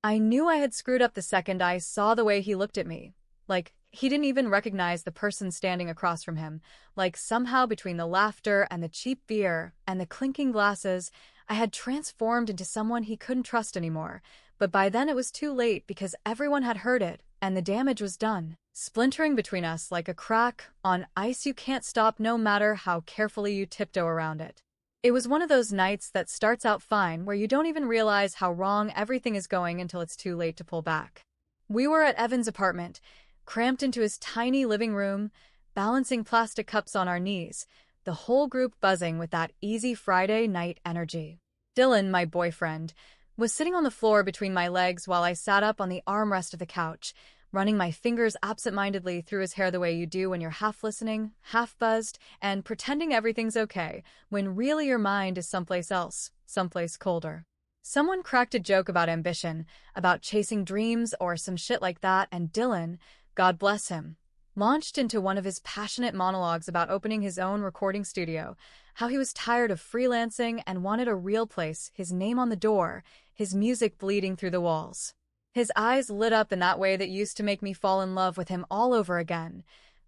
I knew I had screwed up the second I saw the way he looked at me. Like, he didn't even recognize the person standing across from him. Like, somehow between the laughter and the cheap beer and the clinking glasses, I had transformed into someone he couldn't trust anymore. But by then it was too late because everyone had heard it, and the damage was done, splintering between us like a crack on ice you can't stop no matter how carefully you tiptoe around it. It was one of those nights that starts out fine where you don't even realize how wrong everything is going until it's too late to pull back. We were at Evan's apartment, cramped into his tiny living room, balancing plastic cups on our knees, the whole group buzzing with that easy Friday night energy. Dylan, my boyfriend, was sitting on the floor between my legs while I sat up on the armrest of the couch, running my fingers absent-mindedly through his hair the way you do when you're half listening, half buzzed, and pretending everything's okay, when really your mind is someplace else, someplace colder. Someone cracked a joke about ambition, about chasing dreams or some shit like that, and Dylan, God bless him, launched into one of his passionate monologues about opening his own recording studio, how he was tired of freelancing and wanted a real place, his name on the door, his music bleeding through the walls. His eyes lit up in that way that used to make me fall in love with him all over again.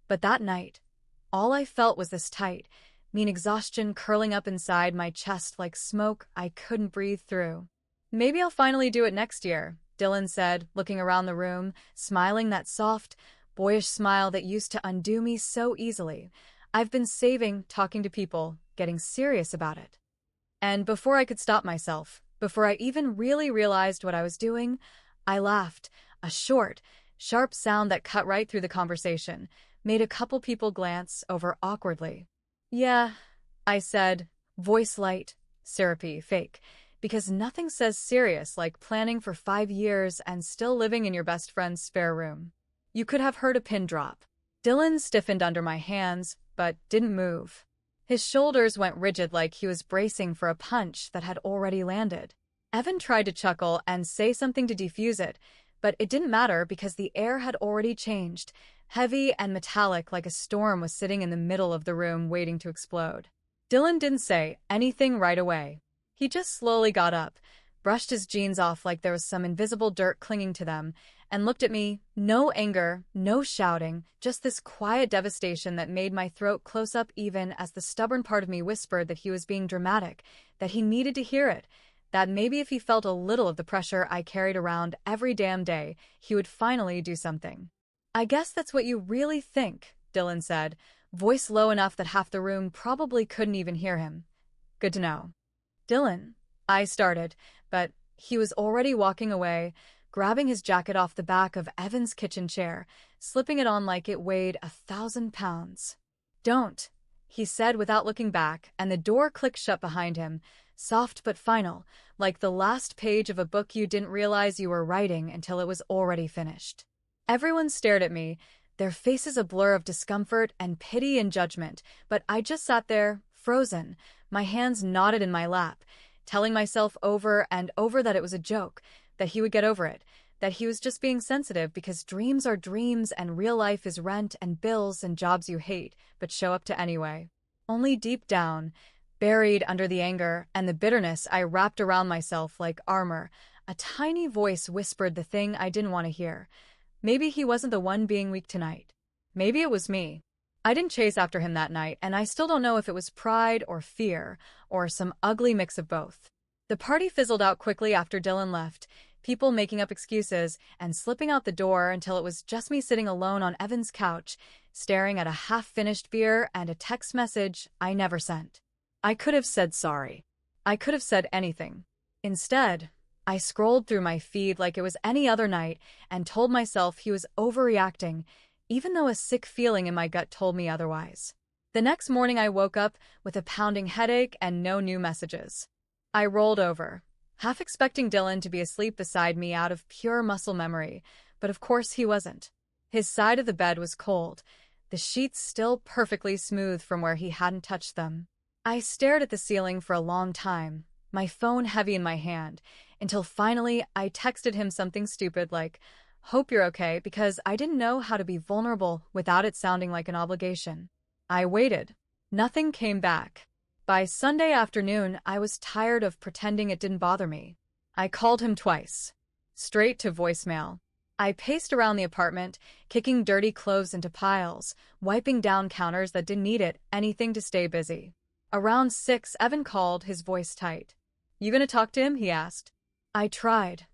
But that night, all I felt was this tight, mean exhaustion curling up inside my chest like smoke I couldn't breathe through. Maybe I'll finally do it next year, Dylan said, looking around the room, smiling that soft, boyish smile that used to undo me so easily. I've been saving talking to people, getting serious about it. And before I could stop myself, before I even really realized what I was doing, I laughed, a short, sharp sound that cut right through the conversation, made a couple people glance over awkwardly. Yeah, I said, voice light, syrupy, fake, because nothing says serious like planning for 5 years and still living in your best friend's spare room. You could have heard a pin drop. Dylan stiffened under my hands, but didn't move. His shoulders went rigid like he was bracing for a punch that had already landed. Evan tried to chuckle and say something to defuse it, but it didn't matter because the air had already changed. Heavy and metallic like a storm was sitting in the middle of the room waiting to explode. Dylan didn't say anything right away. He just slowly got up, brushed his jeans off like there was some invisible dirt clinging to them, and looked at me. No anger, no shouting, just this quiet devastation that made my throat close up even as the stubborn part of me whispered that he was being dramatic, that he needed to hear it, that maybe if he felt a little of the pressure I carried around every damn day, he would finally do something. I guess that's what you really think, Dylan said, voice low enough that half the room probably couldn't even hear him. Good to know. Dylan, I started, but he was already walking away, grabbing his jacket off the back of Evan's kitchen chair, slipping it on like it weighed 1,000 pounds. Don't, he said without looking back, and the door clicked shut behind him, soft but final, like the last page of a book you didn't realize you were writing until it was already finished. Everyone stared at me, their faces a blur of discomfort and pity and judgment, but I just sat there, frozen, my hands knotted in my lap, telling myself over and over that it was a joke, that he would get over it, that he was just being sensitive because dreams are dreams and real life is rent and bills and jobs you hate, but show up to anyway. Only deep down, buried under the anger and the bitterness I wrapped around myself like armor, a tiny voice whispered the thing I didn't want to hear. Maybe he wasn't the one being weak tonight. Maybe it was me. I didn't chase after him that night, and I still don't know if it was pride or fear, or some ugly mix of both. The party fizzled out quickly after Dylan left, people making up excuses and slipping out the door until it was just me sitting alone on Evan's couch, staring at a half-finished beer and a text message I never sent. I could have said sorry. I could have said anything. Instead, I scrolled through my feed like it was any other night and told myself he was overreacting, even though a sick feeling in my gut told me otherwise. The next morning I woke up with a pounding headache and no new messages. I rolled over, half expecting Dylan to be asleep beside me out of pure muscle memory, but of course he wasn't. His side of the bed was cold, the sheets still perfectly smooth from where he hadn't touched them. I stared at the ceiling for a long time, my phone heavy in my hand, until finally I texted him something stupid like, "Hope you're okay," because I didn't know how to be vulnerable without it sounding like an obligation. I waited. Nothing came back. By Sunday afternoon, I was tired of pretending it didn't bother me. I called him twice. straight to voicemail. I paced around the apartment, kicking dirty clothes into piles, wiping down counters that didn't need it, anything to stay busy. Around 6, Evan called, his voice tight. "You gonna talk to him?" he asked. I tried,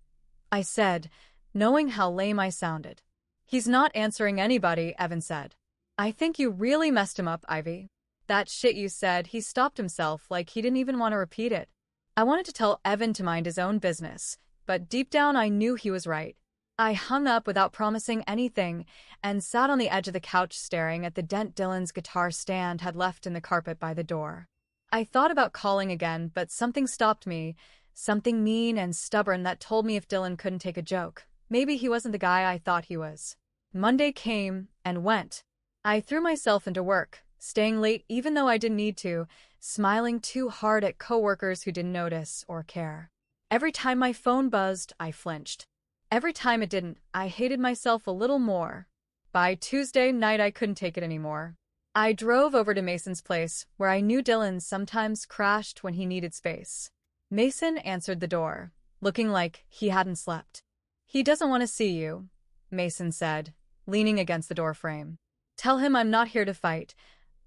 I said, knowing how lame I sounded. "He's not answering anybody," Evan said. "I think you really messed him up, Ivy." "That shit you said," he stopped himself like he didn't even want to repeat it. I wanted to tell Evan to mind his own business, but deep down I knew he was right. I hung up without promising anything and sat on the edge of the couch staring at the dent Dylan's guitar stand had left in the carpet by the door. I thought about calling again, but something stopped me, something mean and stubborn that told me if Dylan couldn't take a joke, maybe he wasn't the guy I thought he was. Monday came and went. I threw myself into work, staying late even though I didn't need to, smiling too hard at coworkers who didn't notice or care. Every time my phone buzzed, I flinched. Every time it didn't, I hated myself a little more. By Tuesday night, I couldn't take it anymore. I drove over to Mason's place, where I knew Dylan sometimes crashed when he needed space. Mason answered the door, looking like he hadn't slept. "He doesn't want to see you," Mason said, leaning against the doorframe. "Tell him I'm not here to fight,"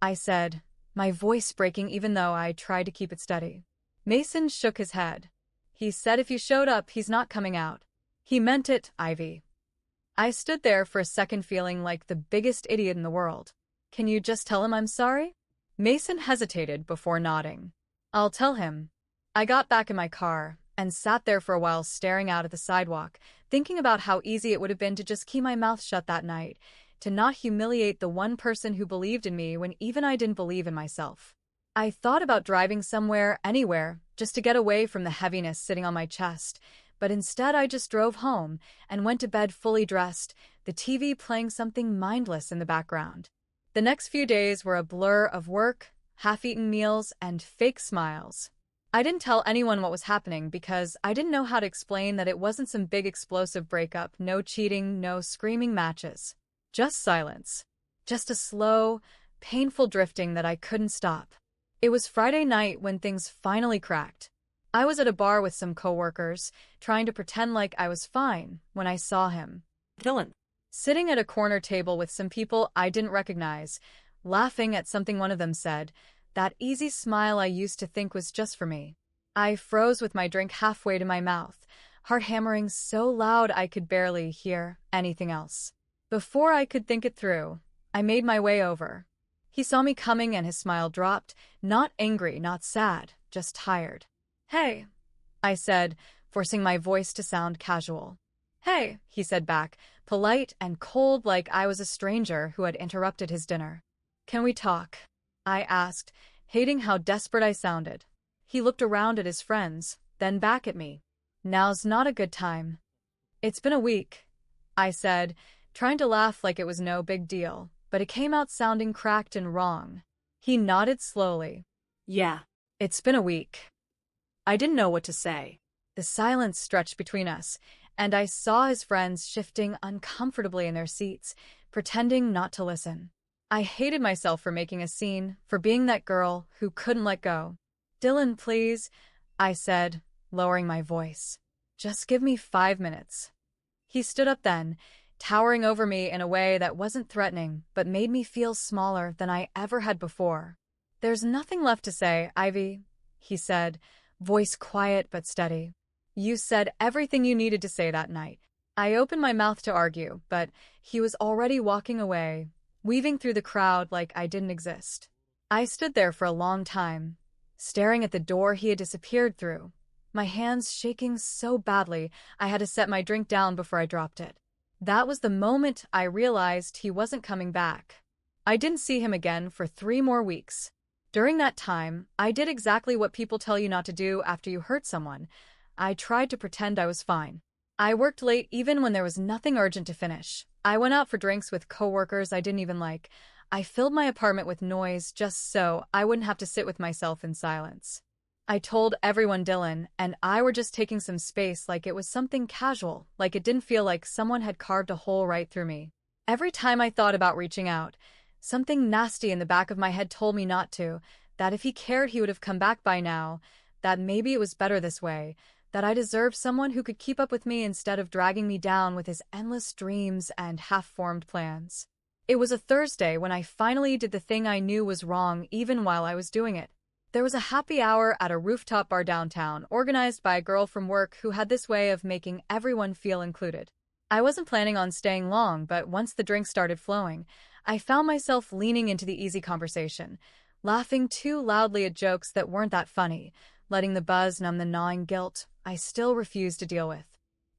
I said, my voice breaking even though I tried to keep it steady. Mason shook his head. "He said if you showed up, he's not coming out." "He meant it, Ivy." I stood there for a second feeling like the biggest idiot in the world. "Can you just tell him I'm sorry?" Mason hesitated before nodding. "I'll tell him." I got back in my car and sat there for a while staring out at the sidewalk, thinking about how easy it would have been to just keep my mouth shut that night, to not humiliate the one person who believed in me when even I didn't believe in myself. I thought about driving somewhere, anywhere, just to get away from the heaviness sitting on my chest, but instead I just drove home and went to bed fully dressed, the TV playing something mindless in the background. The next few days were a blur of work, half-eaten meals, and fake smiles. I didn't tell anyone what was happening because I didn't know how to explain that it wasn't some big explosive breakup, no cheating, no screaming matches. Just silence. Just a slow, painful drifting that I couldn't stop. It was Friday night when things finally cracked. I was at a bar with some coworkers, trying to pretend like I was fine, when I saw him. Dylan. Sitting at a corner table with some people I didn't recognize, laughing at something one of them said, that easy smile I used to think was just for me. I froze with my drink halfway to my mouth, heart hammering so loud I could barely hear anything else. Before I could think it through, I made my way over. He saw me coming and his smile dropped, not angry, not sad, just tired. "Hey," I said, forcing my voice to sound casual. "Hey," he said back, polite and cold like I was a stranger who had interrupted his dinner. "Can we talk?" I asked, hating how desperate I sounded. He looked around at his friends, then back at me. "Now's not a good time." "It's been a week," I said, trying to laugh like it was no big deal, but it came out sounding cracked and wrong. He nodded slowly. "Yeah, "It's been a week." I didn't know what to say. The silence stretched between us, and I saw his friends shifting uncomfortably in their seats, pretending not to listen. I hated myself for making a scene, for being that girl who couldn't let go. "Dylan, please," I said, lowering my voice. "Just give me 5 minutes." He stood up then, towering over me in a way that wasn't threatening, but made me feel smaller than I ever had before. "There's nothing left to say, Ivy," he said, voice quiet but steady. "You said everything you needed to say that night." I opened my mouth to argue, but he was already walking away, weaving through the crowd like I didn't exist. I stood there for a long time, staring at the door he had disappeared through, my hands shaking so badly I had to set my drink down before I dropped it. That was the moment I realized he wasn't coming back. I didn't see him again for 3 more weeks. During that time, I did exactly what people tell you not to do after you hurt someone. I tried to pretend I was fine. I worked late even when there was nothing urgent to finish. I went out for drinks with coworkers I didn't even like. I filled my apartment with noise just so I wouldn't have to sit with myself in silence. I told everyone Dylan and I were just taking some space like it was something casual, like it didn't feel like someone had carved a hole right through me. Every time I thought about reaching out, something nasty in the back of my head told me not to, that if he cared he would have come back by now, that maybe it was better this way, that I deserved someone who could keep up with me instead of dragging me down with his endless dreams and half-formed plans. It was a Thursday when I finally did the thing I knew was wrong even while I was doing it. There was a happy hour at a rooftop bar downtown, organized by a girl from work who had this way of making everyone feel included. I wasn't planning on staying long, but once the drinks started flowing, I found myself leaning into the easy conversation, laughing too loudly at jokes that weren't that funny, letting the buzz numb the gnawing guilt I still refused to deal with.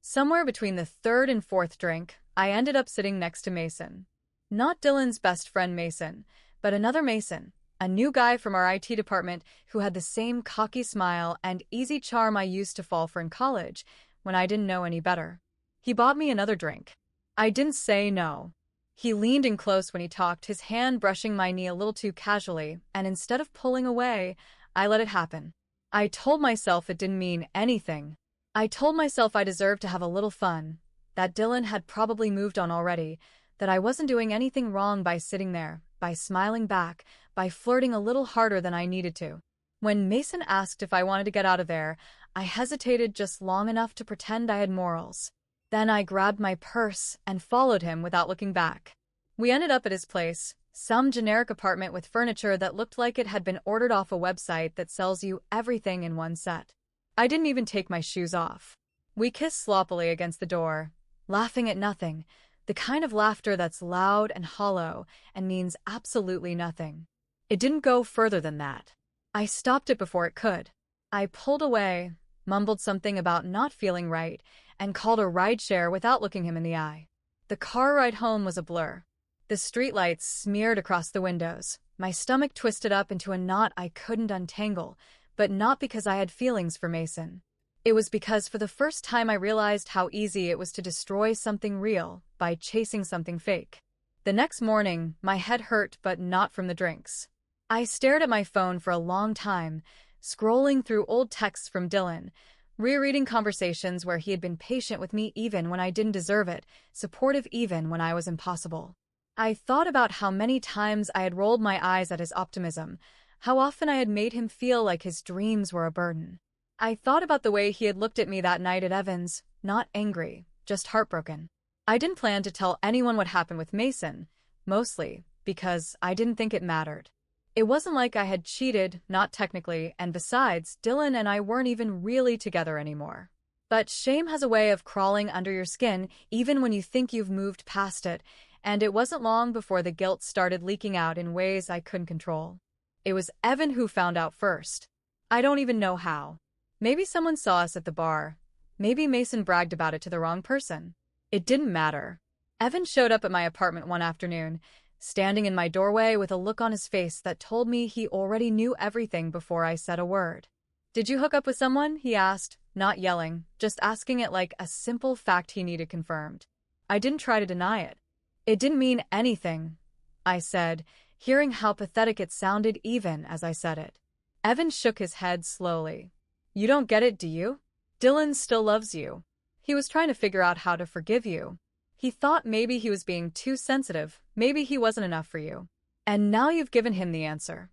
Somewhere between the third and fourth drink, I ended up sitting next to Mason. Not Dylan's best friend Mason, but another Mason, a new guy from our IT department who had the same cocky smile and easy charm I used to fall for in college when I didn't know any better. He bought me another drink. I didn't say no. He leaned in close when he talked, his hand brushing my knee a little too casually, and instead of pulling away, I let it happen. I told myself it didn't mean anything. I told myself I deserved to have a little fun, that Dylan had probably moved on already, that I wasn't doing anything wrong by sitting there, by smiling back, by flirting a little harder than I needed to. When Mason asked if I wanted to get out of there, I hesitated just long enough to pretend I had morals. Then I grabbed my purse and followed him without looking back. We ended up at his place, some generic apartment with furniture that looked like it had been ordered off a website that sells you everything in one set. I didn't even take my shoes off. We kissed sloppily against the door, laughing at nothing, the kind of laughter that's loud and hollow and means absolutely nothing. It didn't go further than that. I stopped it before it could. I pulled away, mumbled something about not feeling right, and called a rideshare without looking him in the eye. The car ride home was a blur. The streetlights smeared across the windows. My stomach twisted up into a knot I couldn't untangle, but not because I had feelings for Mason. It was because for the first time I realized how easy it was to destroy something real by chasing something fake. The next morning, my head hurt, but not from the drinks. I stared at my phone for a long time, scrolling through old texts from Dylan, rereading conversations where he had been patient with me even when I didn't deserve it, supportive even when I was impossible. I thought about how many times I had rolled my eyes at his optimism, how often I had made him feel like his dreams were a burden. I thought about the way he had looked at me that night at Evans, not angry, just heartbroken. I didn't plan to tell anyone what happened with Mason, mostly because I didn't think it mattered. It wasn't like I had cheated, not technically, and besides, Dylan and I weren't even really together anymore. But shame has a way of crawling under your skin even when you think you've moved past it, and it wasn't long before the guilt started leaking out in ways I couldn't control. It was Evan who found out first. I don't even know how. Maybe someone saw us at the bar. Maybe Mason bragged about it to the wrong person. It didn't matter. Evan showed up at my apartment one afternoon, standing in my doorway with a look on his face that told me he already knew everything before I said a word. "Did you hook up with someone?" he asked, not yelling, just asking it like a simple fact he needed confirmed. I didn't try to deny it. "It didn't mean anything," I said, hearing how pathetic it sounded even as I said it. Evan shook his head slowly. "You don't get it, do you? Dylan still loves you. He was trying to figure out how to forgive you. He thought maybe he was being too sensitive, maybe he wasn't enough for you. And now you've given him the answer."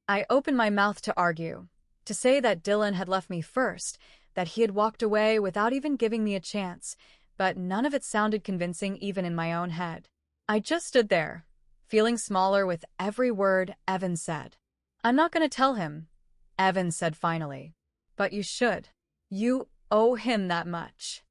I opened my mouth to argue, to say that Dylan had left me first, that he had walked away without even giving me a chance, but none of it sounded convincing even in my own head. I just stood there, feeling smaller with every word Evan said. "I'm not going to tell him," Evan said finally. "But you should. You owe him that much."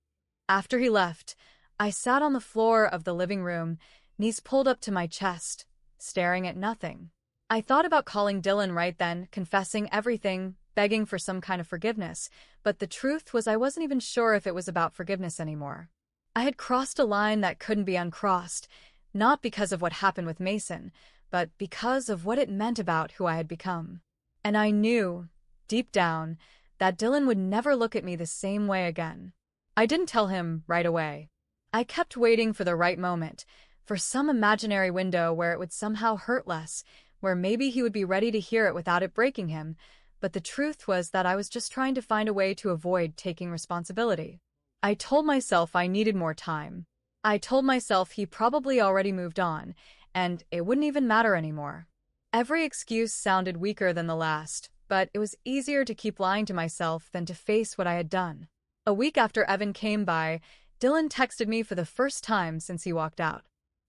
After he left, I sat on the floor of the living room, knees pulled up to my chest, staring at nothing. I thought about calling Dylan right then, confessing everything, begging for some kind of forgiveness, but the truth was I wasn't even sure if it was about forgiveness anymore. I had crossed a line that couldn't be uncrossed, not because of what happened with Mason, but because of what it meant about who I had become. And I knew, deep down, that Dylan would never look at me the same way again. I didn't tell him right away. I kept waiting for the right moment, for some imaginary window where it would somehow hurt less, where maybe he would be ready to hear it without it breaking him, but the truth was that I was just trying to find a way to avoid taking responsibility. I told myself I needed more time. I told myself he probably already moved on, and it wouldn't even matter anymore. Every excuse sounded weaker than the last, but it was easier to keep lying to myself than to face what I had done. A week after Evan came by, Dylan texted me for the first time since he walked out.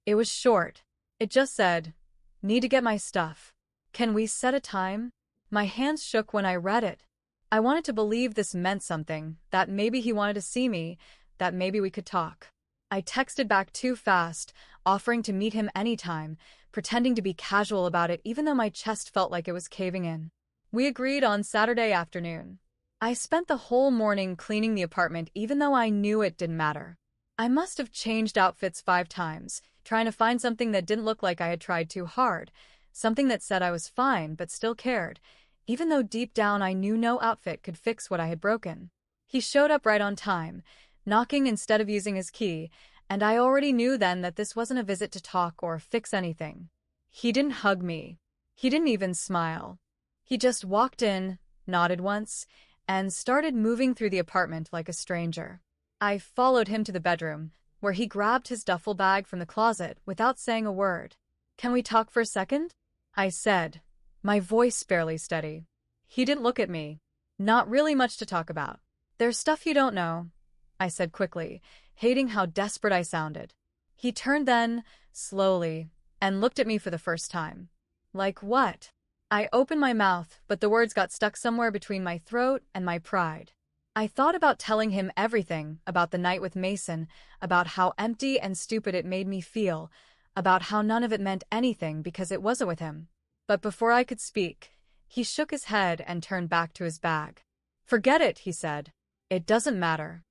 It was short. It just said, "Need to get my stuff. Can we set a time?" My hands shook when I read it. I wanted to believe this meant something, that maybe he wanted to see me, that maybe we could talk. I texted back too fast, offering to meet him anytime, pretending to be casual about it even though my chest felt like it was caving in. We agreed on Saturday afternoon. I spent the whole morning cleaning the apartment even though I knew it didn't matter. I must have changed outfits 5 times, trying to find something that didn't look like I had tried too hard, something that said I was fine but still cared, even though deep down I knew no outfit could fix what I had broken. He showed up right on time, knocking instead of using his key, and I already knew then that this wasn't a visit to talk or fix anything. He didn't hug me. He didn't even smile. He just walked in, nodded once, and started moving through the apartment like a stranger. I followed him to the bedroom, where he grabbed his duffel bag from the closet without saying a word. "Can we talk for a second?" I said, my voice barely steady. He didn't look at me. "Not really much to talk about. There's stuff you don't know," I said quickly, hating how desperate I sounded. He turned then, slowly, and looked at me for the first time. "Like what?" I opened my mouth, but the words got stuck somewhere between my throat and my pride. I thought about telling him everything, about the night with Mason, about how empty and stupid it made me feel, about how none of it meant anything because it wasn't with him. But before I could speak, he shook his head and turned back to his bag. "Forget it," he said. "It doesn't matter."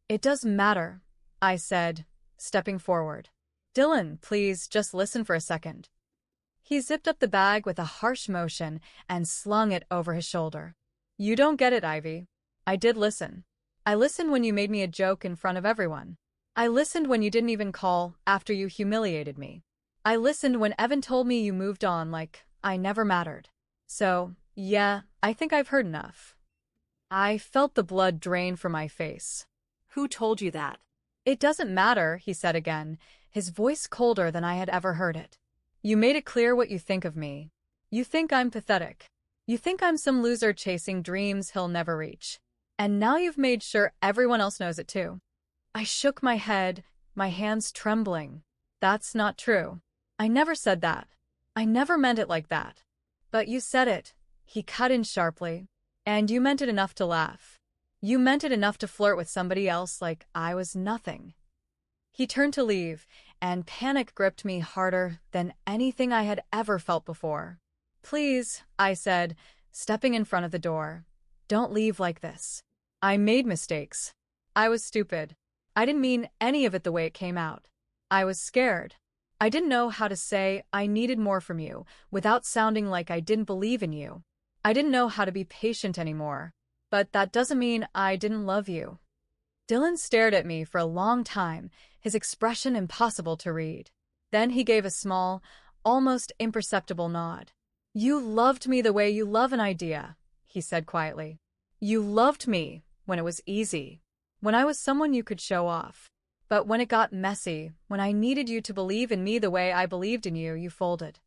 "It does matter," I said, stepping forward. "Dylan, please, just listen for a second." He zipped up the bag with a harsh motion and slung it over his shoulder. "You don't get it, Ivy. I did listen. I listened when you made me a joke in front of everyone. I listened when you didn't even call after you humiliated me. I listened when Evan told me you moved on like I never mattered. So, yeah, I think I've heard enough." I felt the blood drain from my face. Who told you that? "It doesn't matter," he said again, his voice colder than I had ever heard it. "You made it clear what you think of me. You think I'm pathetic. You think I'm some loser chasing dreams he'll never reach. And now you've made sure everyone else knows it too." I shook my head, my hands trembling. "That's not true. I never said that. I never meant it like that." "But you said it," he cut in sharply. "And you meant it enough to laugh. You meant it enough to flirt with somebody else like I was nothing." He turned to leave, and panic gripped me harder than anything I had ever felt before. "Please," I said, stepping in front of the door. "Don't leave like this. I made mistakes. I was stupid. I didn't mean any of it the way it came out. I was scared. I didn't know how to say I needed more from you without sounding like I didn't believe in you. I didn't know how to be patient anymore. But that doesn't mean I didn't love you." Dylan stared at me for a long time, his expression impossible to read. Then he gave a small, almost imperceptible nod. "You loved me the way you love an idea," he said quietly. "You loved me when it was easy, when I was someone you could show off. But when it got messy, when I needed you to believe in me the way I believed in you, you folded."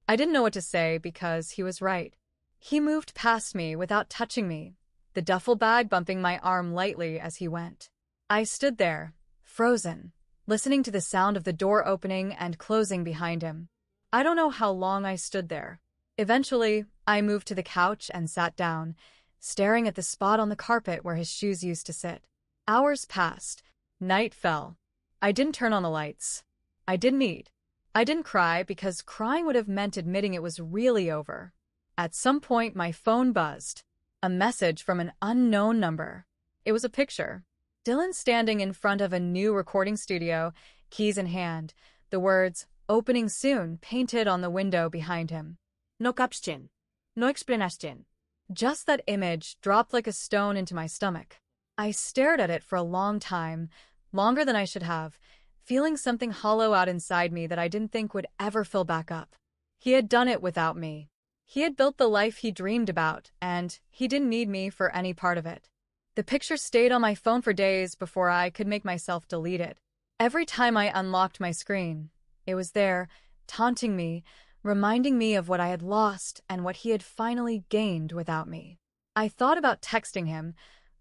I didn't know what to say because he was right. He moved past me without touching me, the duffel bag bumping my arm lightly as he went. I stood there, frozen, listening to the sound of the door opening and closing behind him. I don't know how long I stood there. Eventually, I moved to the couch and sat down, staring at the spot on the carpet where his shoes used to sit. Hours passed. Night fell. I didn't turn on the lights. I didn't eat. I didn't cry because crying would have meant admitting it was really over. At some point, my phone buzzed. A message from an unknown number. It was a picture. Dylan standing in front of a new recording studio, keys in hand, the words, "Opening soon," painted on the window behind him. No caption. No explanation. Just that image dropped like a stone into my stomach. I stared at it for a long time, longer than I should have, feeling something hollow out inside me that I didn't think would ever fill back up. He had done it without me. He had built the life he dreamed about, and he didn't need me for any part of it. The picture stayed on my phone for days before I could make myself delete it. Every time I unlocked my screen, it was there, taunting me, reminding me of what I had lost and what he had finally gained without me. I thought about texting him,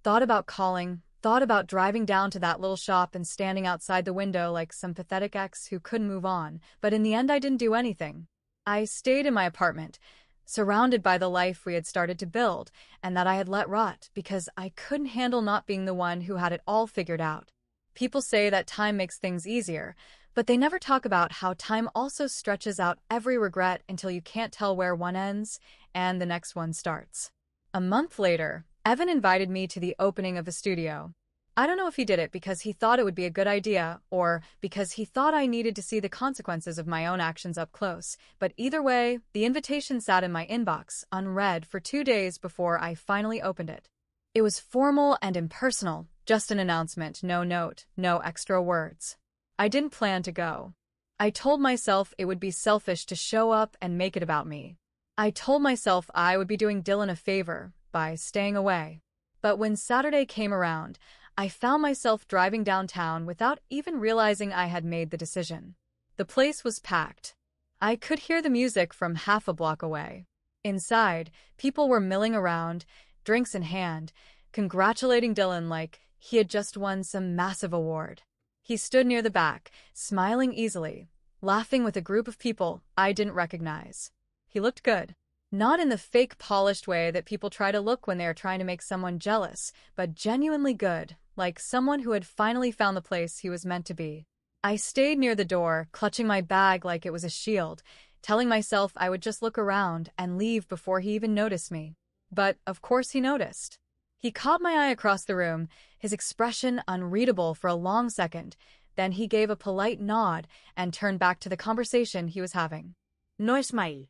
thought about calling, thought about driving down to that little shop and standing outside the window like some pathetic ex who couldn't move on, but in the end I didn't do anything. I stayed in my apartment, surrounded by the life we had started to build and that I had let rot because I couldn't handle not being the one who had it all figured out. People say that time makes things easier, but they never talk about how time also stretches out every regret until you can't tell where one ends and the next one starts. A month later, Evan invited me to the opening of the studio. I don't know if he did it because he thought it would be a good idea or because he thought I needed to see the consequences of my own actions up close, but either way, the invitation sat in my inbox, unread, for 2 days before I finally opened it. It was formal and impersonal, just an announcement, no note, no extra words. I didn't plan to go. I told myself it would be selfish to show up and make it about me. I told myself I would be doing Dylan a favor by staying away. But when Saturday came around, I found myself driving downtown without even realizing I had made the decision. The place was packed. I could hear the music from half a block away. Inside, people were milling around, drinks in hand, congratulating Dylan like he had just won some massive award. He stood near the back, smiling easily, laughing with a group of people I didn't recognize. He looked good. Not in the fake polished way that people try to look when they are trying to make someone jealous, but genuinely good, like someone who had finally found the place he was meant to be. I stayed near the door, clutching my bag like it was a shield, telling myself I would just look around and leave before he even noticed me. But, of course, he noticed. He caught my eye across the room, his expression unreadable for a long second. Then he gave a polite nod and turned back to the conversation he was having. No smile.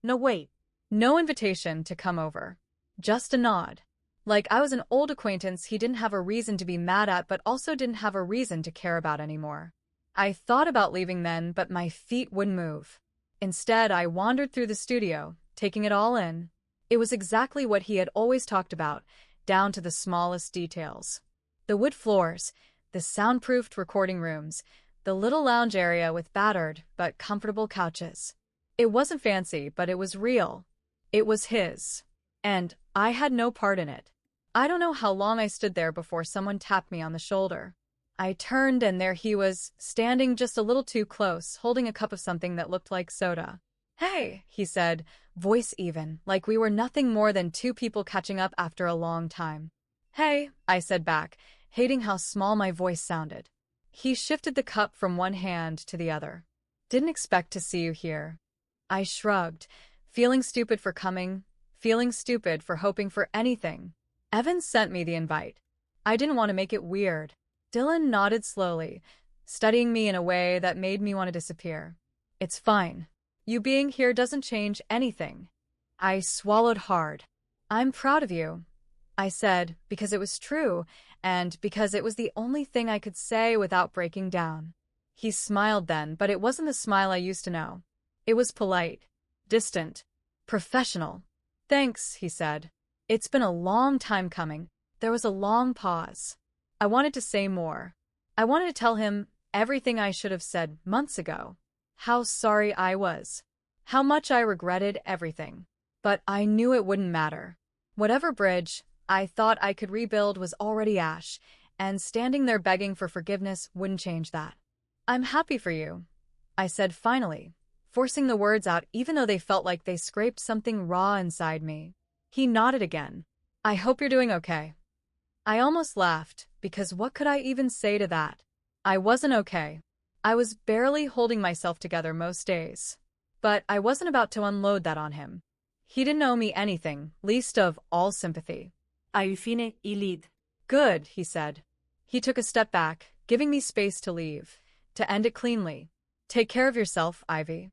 No wait. No invitation to come over. Just a nod. Like I was an old acquaintance he didn't have a reason to be mad at but also didn't have a reason to care about anymore. I thought about leaving then, but my feet wouldn't move. Instead, I wandered through the studio, taking it all in. It was exactly what he had always talked about, down to the smallest details. The wood floors, the soundproofed recording rooms, the little lounge area with battered but comfortable couches. It wasn't fancy, but it was real. It was his. And I had no part in it. I don't know how long I stood there before someone tapped me on the shoulder. I turned and there he was, standing just a little too close, holding a cup of something that looked like soda. "Hey," he said, voice even, like we were nothing more than two people catching up after a long time. "Hey," I said back, hating how small my voice sounded. He shifted the cup from one hand to the other. "Didn't expect to see you here." I shrugged, feeling stupid for coming, feeling stupid for hoping for anything. Evan sent me the invite. I didn't want to make it weird. Dylan nodded slowly, studying me in a way that made me want to disappear. "It's fine. You being here doesn't change anything." I swallowed hard. "I'm proud of you," I said, because it was true, and because it was the only thing I could say without breaking down. He smiled then, but it wasn't the smile I used to know. It was polite, distant, professional. "Thanks," he said. "It's been a long time coming." There was a long pause. I wanted to say more. I wanted to tell him everything I should have said months ago. How sorry I was. How much I regretted everything. But I knew it wouldn't matter. Whatever bridge I thought I could rebuild was already ash, and standing there begging for forgiveness wouldn't change that. "I'm happy for you," I said finally, forcing the words out even though they felt like they scraped something raw inside me. He nodded again. "I hope you're doing okay." I almost laughed, because what could I even say to that? I wasn't okay. I was barely holding myself together most days. But I wasn't about to unload that on him. He didn't owe me anything, least of all sympathy. Ai fine I lead. "Good," he said. He took a step back, giving me space to leave, to end it cleanly. "Take care of yourself, Ivy."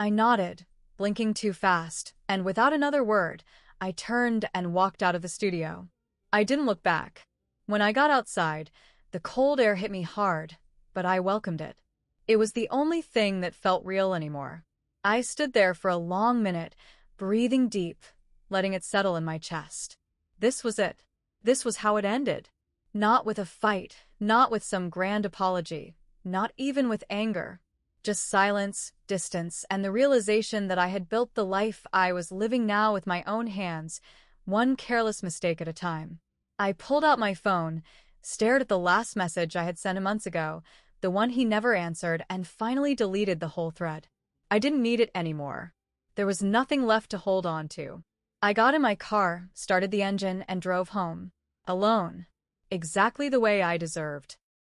I nodded, blinking too fast, and without another word, I turned and walked out of the studio. I didn't look back. When I got outside, the cold air hit me hard, but I welcomed it. It was the only thing that felt real anymore. I stood there for a long minute, breathing deep, letting it settle in my chest. This was it. This was how it ended. Not with a fight, not with some grand apology, not even with anger. Just silence, distance, and the realization that I had built the life I was living now with my own hands, one careless mistake at a time. I pulled out my phone, stared at the last message I had sent him months ago, the one he never answered, and finally deleted the whole thread. I didn't need it anymore. There was nothing left to hold on to. I got in my car, started the engine, and drove home. Alone. Exactly the way I deserved.